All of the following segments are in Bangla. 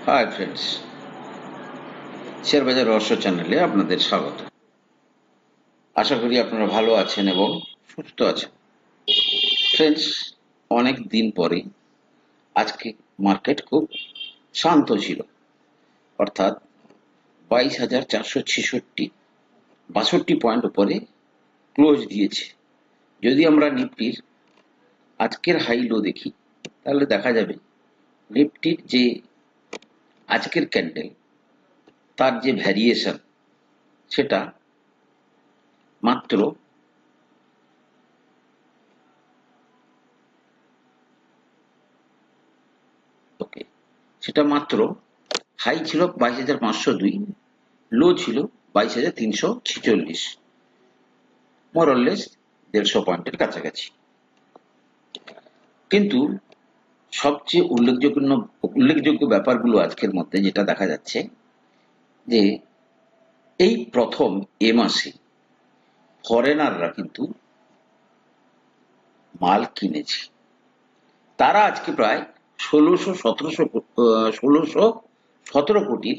হাই ফ্রেন্ডস, শেয়ার বাজার রহস্য চ্যানেলে আপনাদের স্বাগত। আশা করি আপনারা ভালো আছেন এবং সুস্থ আছেন। ফ্রেন্ডস, অনেক দিন পরে আজকে মার্কেট খুব শান্ত ছিল, অর্থাৎ 22,462 পয়েন্ট উপরে ক্লোজ দিয়েছে। যদি আমরা নিফটির আজকের হাই লো দেখি, তাহলে দেখা যাবে নিফটির যে আজকের ক্যান্ডেল, তার যে ভ্যারিয়েশন, সেটা মাত্র হাই ছিল 22,502, লো ছিল 22,346, মোরলেস 150 পয়েন্টের কাছাকাছি। কিন্তু সবচেয়ে উল্লেখযোগ্য ব্যাপারগুলো আজকের মধ্যে যেটা দেখা যাচ্ছে, যে এই প্রথম এ মাসে ফরেনাররা কিন্তু মাল কিনেছে। তারা আজকে প্রায় 1617 কোটির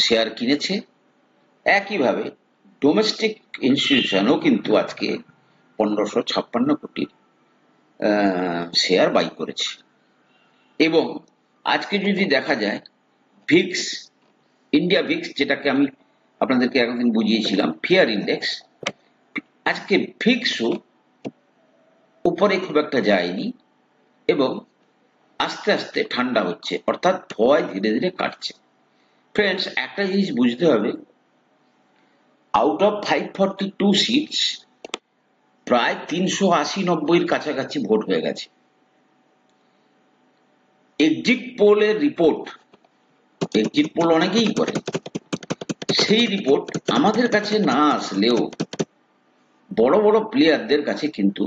শেয়ার কিনেছে। একইভাবে ডোমেস্টিক ইনস্টিটিউশনও কিন্তু আজকে 1556 কোটির শেয়ার বাই করেছে। এবং আজকে যদি দেখা যায় ভিক্স, ইন্ডিয়া ভিক্স, যেটাকে আমি আপনাদেরকে একদিন বুঝিয়েছিলাম ফিয়ার ইন্ডেক্স, আজকে ভিক্সও উপরে খুব একটা যায়নি এবং আস্তে আস্তে ঠান্ডা হচ্ছে, অর্থাৎ ভয় ধীরে ধীরে কাটছে। ফ্রেন্ডস, একটা জিনিস বুঝতে হবে, আউট অফ 542 সিটস প্রায় 380-90 কাছাকাছি ভোট হয়ে গেছে। এক্সিট পোলের রিপোর্ট, এক্সিট পোল অনেকেই করে, সেই রিপোর্ট আমাদের কাছে না আসলেও বড় বড় প্লেয়ারদের কাছে কিন্তু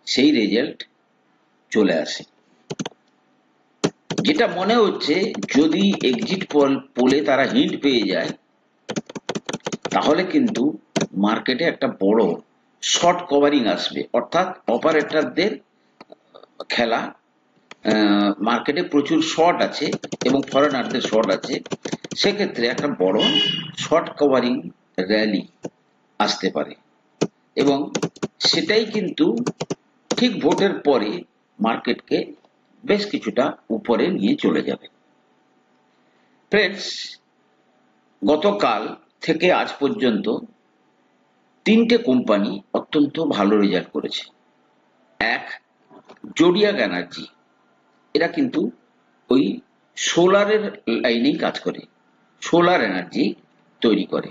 সেই রেজাল্ট চলে আসে। যেটা মনে হচ্ছে, যদি এক্সিট পোলে তারা হিন্ট পেয়ে যায়, তাহলে কিন্তু মার্কেটে একটা বড় শর্ট কভারিং আসবে, অর্থাৎ অপারেটরদের খেলা। মার্কেটে প্রচুর শর্ট আছে এবং ফরেনারদের শর্ট আছে, সেক্ষেত্রে একটা বড় শর্ট কভারিং র্যালি আসতে পারে এবং সেটাই কিন্তু ঠিক ভোটের পরে মার্কেটকে বেশ কিছুটা উপরে নিয়ে চলে যাবে। ফ্রেন্ডস, গতকাল থেকে আজ পর্যন্ত 3টে কোম্পানি অত্যন্ত ভালো রেজাল্ট করেছে। এক, জোডিয়াক এনার্জি, এরা কিন্তু ওই সোলারের লাইনেই কাজ করে, সোলার এনার্জি তৈরি করে,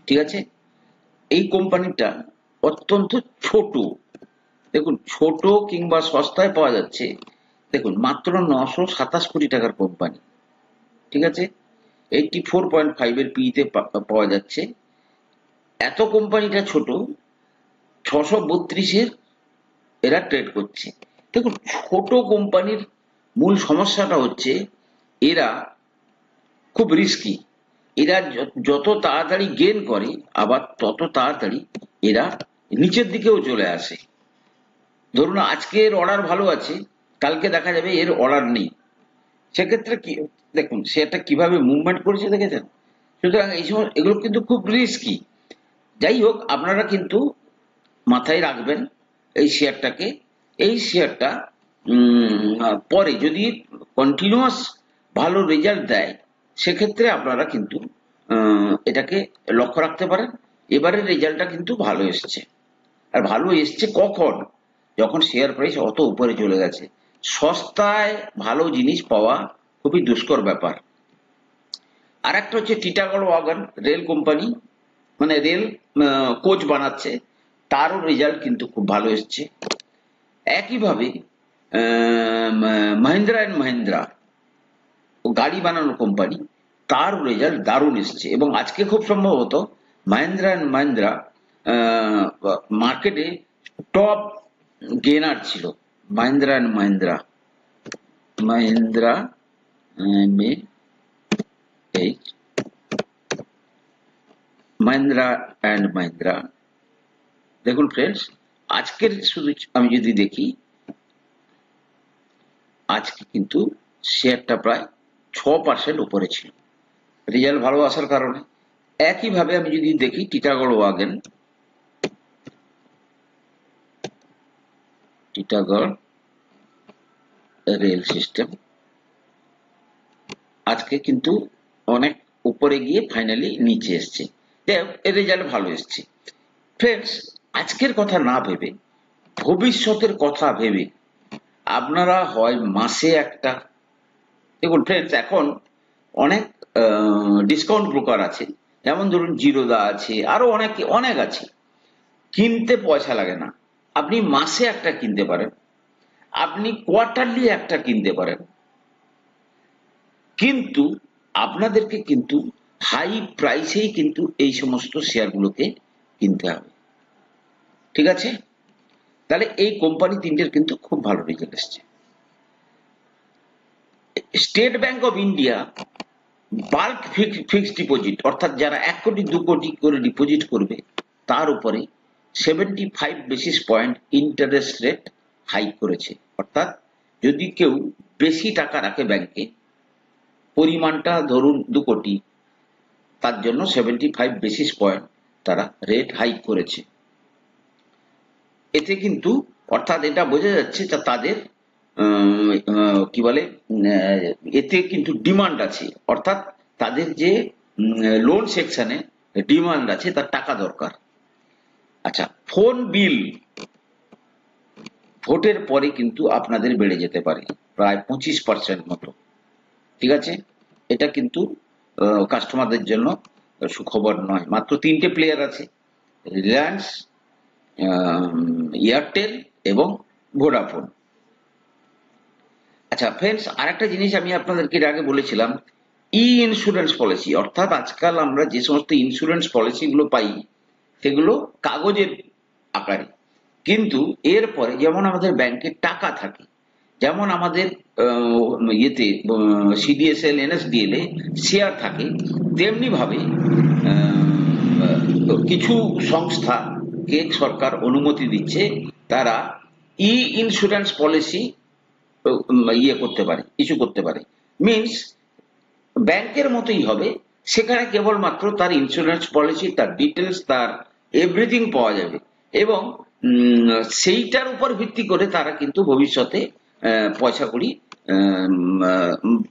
ঠিক আছে। এই কোম্পানিটা অত্যন্ত ছোট, দেখুন, ছোট কিংবা সস্তায় পাওয়া যাচ্ছে। দেখুন, মাত্র 927 কোটি টাকার কোম্পানি, ঠিক আছে, 84.5 এর পিতে পাওয়া যাচ্ছে। এত কোম্পানিটা ছোট, 632-এর এরা ট্রেড করছে। দেখুন, ছোট কোম্পানির মূল সমস্যাটা হচ্ছে এরা খুব রিস্কি। এরা যত তাড়াতাড়ি গেন করে, আবার তত তাড়াতাড়ি এরা নিচের দিকেও চলে আসে। ধরুন, আজকের অর্ডার ভালো আছে, কালকে দেখা যাবে এর অর্ডার নেই। সেক্ষেত্রে কি দেখুন, শেয়ারটা কিভাবে মুভমেন্ট করেছে দেখেছেন। সুতরাং এই সময় এগুলো কিন্তু খুব রিস্কি। যাই হোক, আপনারা কিন্তু মাথায় রাখবেন এই শেয়ারটাকে। এই শেয়ারটা পরে যদি কন্টিনিউয়াস ভালো রেজাল্ট দেয়, সেক্ষেত্রে আপনারা কিন্তু এটাকে লক্ষ্য রাখতে পারেন। এবারের রেজাল্টটা কিন্তু ভালো এসছে, আর ভালো এসছে কখন? যখন শেয়ার প্রাইস অত উপরে চলে গেছে। সস্তায় ভালো জিনিস পাওয়া খুবই দুষ্কর ব্যাপার। আর একটা হচ্ছে টিটাগড় ওয়াগন রেল কোম্পানি, মানে রেল কোচ বানাচ্ছে, তারও রেজাল্ট কিন্তু খুব ভালো এসছে। একইভাবে মাহিন্দ্রা অ্যান্ড মাহিন্দ্রা, গাড়ি বানানোর কোম্পানি, তার রেজাল্ট দারুণ এসছে। এবং আজকে খুব সম্ভবত মাহিন্দ্রা অ্যান্ড মাহিন্দ্রা মার্কেটে টপ গেনার ছিল। মাহিন্দ্রা অ্যান্ড মাহিন্দ্রা, মাহিন্দ্রা মাহিন্দ্রা অ্যান্ড মাহিন্দ্রা, দেখুন ফ্রেন্ডস, আজকের শুধু আমি যদি দেখি, আজকে কিন্তু শেয়ারটা প্রায় 6% উপরে ছিল, রেজাল্ট ভালো আসার কারণে। একইভাবে আমি যদি দেখি Titagarh wagon, Titagarh rail system আজকে কিন্তু অনেক উপরে গিয়ে ফাইনালি নিচে এসছে, এর রেজাল্ট ভালো এসছে। ফ্রেন্ডস, আজকের কথা না ভেবে ভবিষ্যতের কথা ভেবে আপনারা হয় মাসে একটা, দেখুন ফ্রেন্ডস, এখন অনেক ডিসকাউন্ট ব্রোকার আছে, যেমন ধরুন জিরোদা আছে, আরো অনেক অনেক আছে, কিনতে পয়সা লাগে না। আপনি মাসে একটা কিনতে পারেন, আপনি কোয়ার্টারলি একটা কিনতে পারেন, কিন্তু আপনাদেরকে কিন্তু হাই প্রাইসেই কিন্তু এই সমস্ত শেয়ারগুলোকে কিনতে হবে, ঠিক আছে? তাহলে এই কোম্পানি তিনটের কিন্তু খুব ভালো রেজাল্ট এসছে। State bank of India bulk fixed deposit, অর্থাৎ যারা 1 কোটি 2 কোটি করে ডিপোজিট করবে তার উপরে 75 basis point interest rate hike করেছে। অর্থাৎ যদি কেউ বেশি টাকা রাখে ব্যাংকে, পরিমাণটা ধরুন 2 কোটি, তার জন্য 75 বেসিস পয়েন্ট তারা রেট হাইক করেছে। এতে কিন্তু অর্থাৎ এটা বোঝা যাচ্ছে যে তাদের কি বলে, এতে কিন্তু ডিমান্ড আছে, অর্থাৎ তাদের যে লোন সেকশনে ডিমান্ড আছে, তার টাকা দরকার। আচ্ছা, ফোন বিল ভোটের পরে কিন্তু আপনাদের বেড়ে যেতে পারে প্রায় 25% মতো, ঠিক আছে? এটা কিন্তু কাস্টমারদের জন্য সুখবর নয়। মাত্র 3টে প্লেয়ার আছে, রিলায়েন্স, এয়ারটেল এবং ভোডাফোন। আচ্ছা ফ্রেন্ডস, আরেকটা জিনিস আমি আপনাদেরকে এর আগে বলেছিলাম, ই ইন্স্যুরেন্স পলিসি, অর্থাৎ আজকাল আমরা যে সমস্ত ইন্স্যুরেন্স পলিসিগুলো পাই সেগুলো কাগজের আকারে, কিন্তু এরপরে যেমন আমাদের ব্যাংকে টাকা থাকে, যেমন আমাদের ইয়েতে সিডিএসএল এনএসডিএল এ শেয়ার থাকে, তেমনি ভাবে কিছু সংস্থাকে সরকার অনুমতি দিচ্ছে, তারা ই ইন্স্যুরেন্স পলিসি ইয়ে করতে পারে, ইস্যু করতে পারে। মিনস ব্যাংকের মতোই হবে, সেখানে কেবলমাত্র তার ইন্স্যুরেন্স পলিসি, তার ডিটেলস, তার এভরিথিং পাওয়া যাবে, এবং সেইটার উপর ভিত্তি করে তারা কিন্তু ভবিষ্যতে পয়সা কড়ি,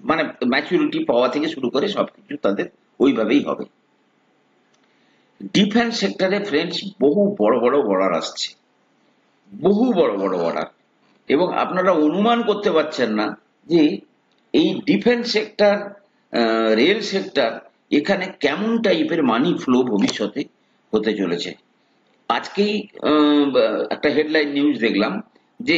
মানে ম্যাচুরিটি পাওয়া থেকে শুরু করে সবকিছু তাদের ওইভাবেই হবে। ডিফেন্স সেক্টরে ফ্রেন্ডস বহু বড় বড় অর্ডার আসছে, বহু বড় বড় অর্ডার, এবং আপনারা অনুমান করতে পারছেন না যে এই ডিফেন্স সেক্টর, রেল সেক্টর, এখানে কেমন টাইপের মানি ফ্লো ভবিষ্যতে হতে চলেছে। আজকেই একটা হেডলাইন নিউজ দেখলাম যে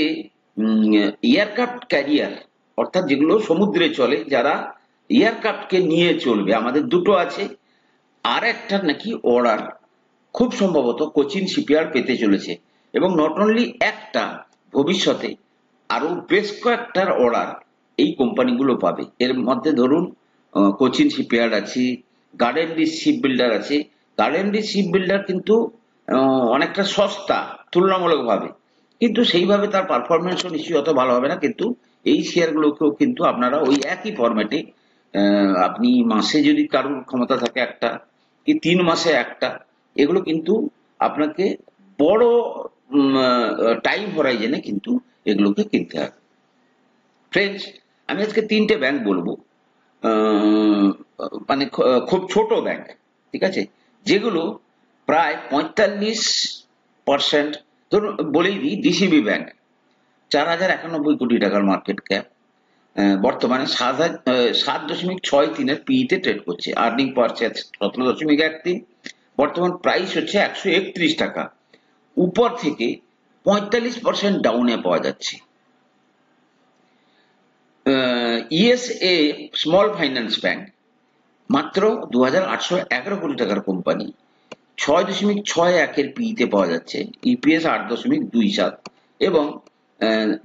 এয়ারক্রাফট ক্যারিয়ার, অর্থাৎ যেগুলো সমুদ্রে চলে, যারা এয়ারক্রাফটকে নিয়ে চলবে, আমাদের দুটো আছে, আর একটা নাকি অর্ডার খুব সম্ভবত কোচিন শিপইয়ার্ড পেতে চলেছে, এবং নট অনলি একটা, ভবিষ্যতে আরো বেশ কয়েকটার অর্ডার এই কোম্পানিগুলো পাবে। এর মধ্যে ধরুন কোচিন শিপইয়ার্ড আছে, গার্ডেনরিচ শিপ বিল্ডার আছে। গার্ডেনরিচ শিপ বিল্ডার কিন্তু অনেকটা সস্তা তুলনামূলকভাবে, কিন্তু সেইভাবে তার পারফরমেন্সও নিশ্চয়ই অত ভালো হবে না, কিন্তু এই শেয়ারগুলোকেও কিন্তু আপনারা ওই একই ফরম্যাটে, আপনি মাসে যদি কারোর ক্ষমতা থাকে একটা, কি 3 মাসে একটা, এগুলো কিন্তু আপনাকে বড় টাইম হরাইজনে কিন্তু এগুলোকে কিনতে হবে। ফ্রেন্ডস, আমি আজকে 3টে ব্যাংক বলবো, মানে খুব ছোট ব্যাংক, ঠিক আছে, যেগুলো প্রায় 45%, ধরুন বলেই দিই, ডিসিবি ব্যাংক 4091 কোটি টাকার মার্কেট ক্যাপ, বর্তমানে 7.63 পিইতে ট্রেড করছে, আর্নিং পার শেয়ার 17.13, বর্তমান প্রাইস হচ্ছে 131 টাকা, উপর থেকে 45% ডাউনে পাওয়া যাচ্ছে। ইএসএ স্মল ফাইন্যান্স ব্যাংক মাত্র 2811 কোটি টাকার কোম্পানি, 6.61 পিইতে পাওয়া যাচ্ছে, ইপিএস 8.27, এবং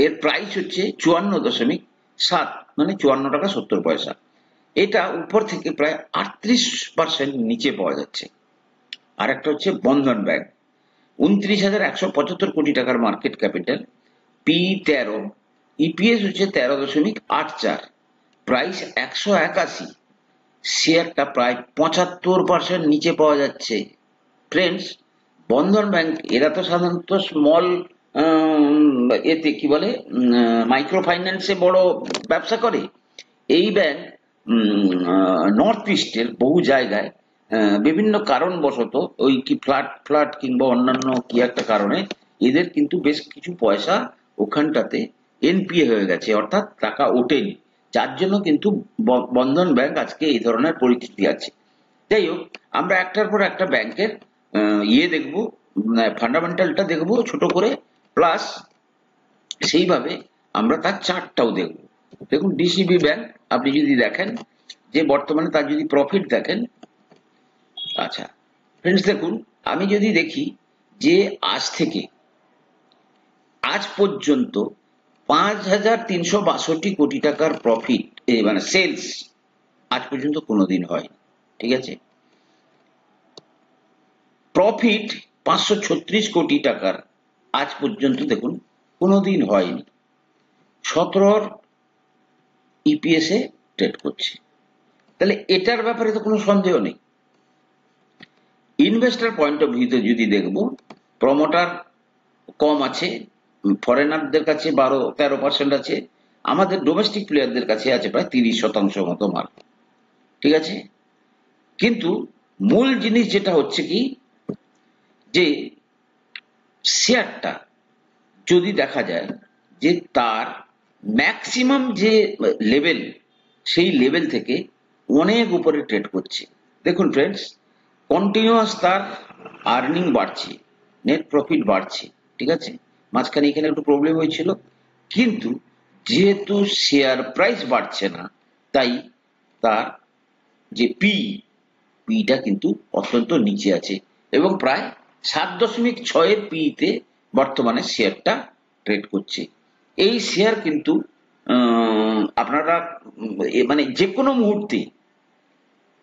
এর প্রাইস হচ্ছে 54.7, মানে 54 টাকা 70 পয়সা। এটা উপর থেকে প্রায় 38% নিচে পাওয়া যাচ্ছে। আর একটা হচ্ছে বন্ধন ব্যাংক, 29,175 কোটি টাকার মার্কেট ক্যাপিটাল, পি 13, ইপিএস হচ্ছে 13.84, প্রাইস 181, শেয়ারটা প্রায় 75% নিচে পাওয়া যাচ্ছে। ফ্রেন্ডস, বন্ধন ব্যাংক এরা তো সাধারণত স্মল এতে কি বলে মাইক্রো ফাইন্যান্সে বড় ব্যবসা করে। এই ব্যাংক নর্থ ইস্টের বহু জায়গায় বিভিন্ন কারণবশত ওই কি ফ্লাড ফ্লাড কিংবা অন্যান্য কি একটা কারণে এদের কিন্তু বেশ কিছু পয়সা ওখানটাতে এনপিএ হয়ে গেছে, অর্থাৎ টাকা ওঠেনি, যার জন্য কিন্তু বন্ধন ব্যাংক আজকে এই ধরনের পরিস্থিতি আছে। যাই হোক, আমরা একটার পর একটা ব্যাংকের ইয়ে দেখবো, ফান্ডামেন্টালটা দেখবো ছোট করে, প্লাস সেইভাবে আমরা তার চার্টটাও দেখব। দেখুন ডিসিবি ব্যাংক আপনি যদি দেখেন যে বর্তমানে তার যদি প্রফিট দেখেন, আচ্ছা ফ্রেন্ডস দেখুন, আমি যদি দেখি যে আজ থেকে আজ পর্যন্ত 5,362 কোটি টাকার প্রফিট মানে সেলস আজ পর্যন্ত কোনোদিন হয়, ঠিক আছে। প্রফিট 536 কোটি টাকার আজ পর্যন্ত দেখুন কোনোদিন হয়নি। 17 ইপিএস এ ট্রেড করছে, তাহলে এটার ব্যাপারে তো কোনো সন্দেহ নেই। ইনভেস্টর পয়েন্ট অফ ভিউতে যদি দেখবো, প্রমোটার কম আছে, ফরেনারদের কাছে 12-13% আছে, আমাদের ডোমেস্টিক প্লেয়ারদের কাছে আছে প্রায় 30% মতো মাল, ঠিক আছে। কিন্তু মূল জিনিস যেটা হচ্ছে কি, যে শেয়ারটা যদি দেখা যায় যে তার ম্যাক্সিমাম যে লেভেল, সেই লেভেল থেকে অনেক উপরে ট্রেড করছে। দেখুন ফ্রেন্ডস, কন্টিনিউয়াস তার আর্নিং বাড়ছে, নেট প্রফিট বাড়ছে, ঠিক আছে। মাঝখানে এখানে একটু প্রবলেম হয়েছিল, কিন্তু যেহেতু শেয়ার প্রাইস বাড়ছে না, তাই তার যে পিটা কিন্তু অত্যন্ত নিচে আছে এবং প্রায় 7.6 পিতে বর্তমানে শেয়ারটা ট্রেড করছে। এই শেয়ার কিন্তু আপনারা মানে যে কোনো মুহূর্তে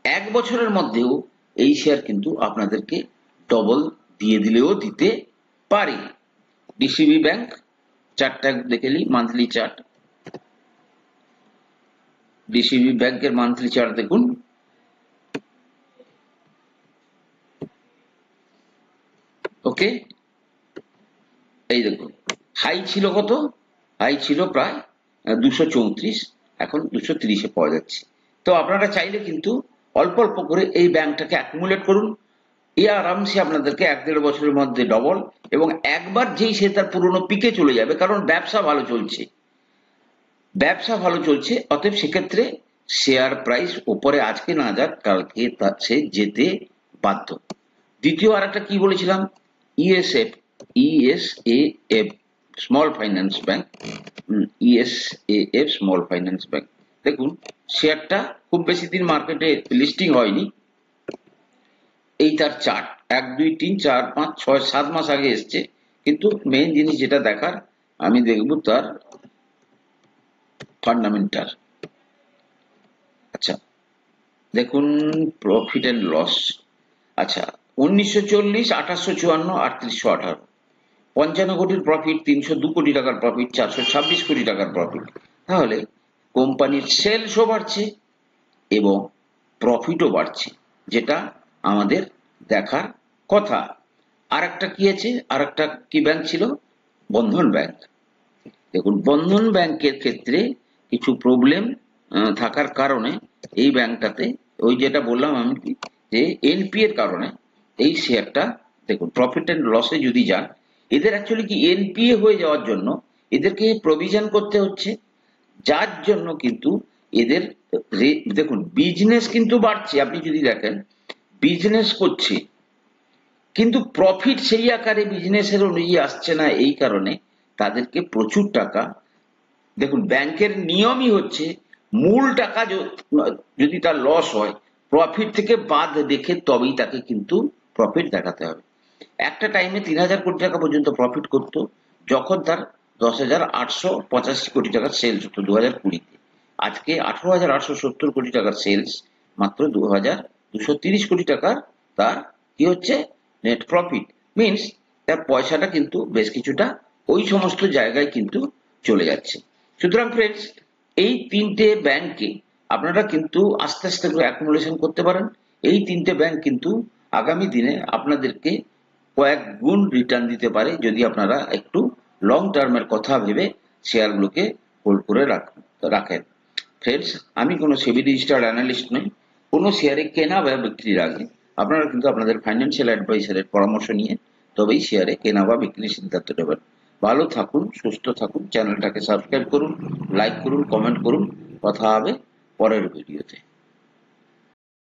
1 বছরের মধ্যেও এই শেয়ার কিন্তু আপনাদেরকে ডবল দিয়ে দিলেও দিতে পারে। ডিসিবি ব্যাংক চার্টটা দেখে নিই, মান্থলি চার্ট। ডিসিবি ব্যাংকের মান্থলি চার্ট দেখুন, ওকে। এই দেখুন, হাই ছিল কত? হাই ছিল প্রায় 234, এখন 230-এ পাওয়া যাচ্ছে। তো আপনারা চাইলে কিন্তু অল্প অল্প করে এই ব্যাংকটাকে অ্যাকুমুলেট করুন, এ আরামসে আপনাদেরকে 1-1.5 বছরের মধ্যে ডবল, এবং একবার যেই সে তার পুরনো পিকে চলে যাবে, কারণ ব্যবসা ভালো চলছে, ব্যবসা ভালো চলছে, অতএব সেক্ষেত্রে শেয়ার প্রাইস ওপরে আজকে না যাক, কালকে সে যেতে বাধ্য। দ্বিতীয় আর একটা কি বলেছিলাম, ESAF small finance bank, ESAF small finance bank. দেখুন শেয়ারটা খুব বেশি দিন মার্কেটে লিস্টিং হয়নি, এই তার চার্ট 1, 2, 3, 4, 5, 6, 7 মাস আগে এসছে, কিন্তু মেইন জিনিস যেটা দেখার, আমি দেখব তার ফান্ডামেন্টাল। আচ্ছা দেখুন, প্রফিট এন্ড লস, আচ্ছা 1940, 2854, 3818, 55 কোটির প্রফিট, 302 কোটি টাকার প্রফিট, 426 কোটি টাকার প্রফিট। তাহলে কোম্পানির সেলসও বাড়ছে এবং প্রফিটও বাড়ছে, যেটা আমাদের দেখার কথা। আর একটা কি আছে, আর একটা কি ব্যাংক ছিল, বন্ধন ব্যাংক। দেখুন বন্ধন ব্যাংকের ক্ষেত্রে কিছু প্রবলেম থাকার কারণে এই ব্যাংকটাতে ওই যেটা বললাম আমি যে এনপি এর কারণে এই শেয়ারটা দেখুন প্রফিট এন্ড লসে যদি যান, এদের অ্যাকচুয়ালি কি এনপিএ হয়ে যাওয়ার জন্য এদেরকে প্রভিশন করতে হচ্ছে, যার জন্য কিন্তু এদের দেখুন বিজনেস কিন্তু বাড়ছে, আপনি যদি দেখেন বিজনেস করছে, কিন্তু প্রফিট সেই আকারে বিজনেসের অনুযায়ী আসছে না, এই কারণে তাদেরকে প্রচুর টাকা, দেখুন ব্যাংকের নিয়মই হচ্ছে মূল টাকা যদি তার লস হয়, প্রফিট থেকে বাদ রেখে তবেই তাকে কিন্তু প্রফিট দেখাতে হবে। একটা টাইমে 3,000 কোটি টাকা পর্যন্ত প্রফিট করতো, যখন তার 10,885 কোটি টাকার সেলস হতো 2020-তে। আজকে 18,870 কোটি টাকার সেলস, মাত্র 2,230 কোটি টাকার তার কি হচ্ছে নেট প্রফিট। মিনস তার পয়সাটা কিন্তু বেশ কিছুটা ওই সমস্ত জায়গায় কিন্তু চলে যাচ্ছে। সুতরাং ফ্রেন্ডস, এই তিনটে ব্যাংকে আপনারা কিন্তু আস্তে আস্তে করে অ্যাকুমুলেশন করতে পারেন। এই তিনটে ব্যাংক কিন্তু আগামী দিনে আপনাদেরকে কয়েক গুণ রিটার্ন দিতে পারে যদি আপনারা একটু লং টার্মের কথা ভেবে শেয়ারগুলোকে হোল্ড করে রাখেন। ফ্রেন্ডস, আমি কোনো সেবি রেজিস্টার্ড অ্যানালিস্ট নই। কোনো শেয়ারে কেনা বা বিক্রির আগে আপনারা কিন্তু আপনাদের ফাইন্যান্সিয়াল অ্যাডভাইসারের পরামর্শ নিয়ে তবেই শেয়ারে কেনা বা বিক্রির সিদ্ধান্ত নেবেন। ভালো থাকুন, সুস্থ থাকুন, চ্যানেলটাকে সাবস্ক্রাইব করুন, লাইক করুন, কমেন্ট করুন। কথা হবে পরের ভিডিওতে।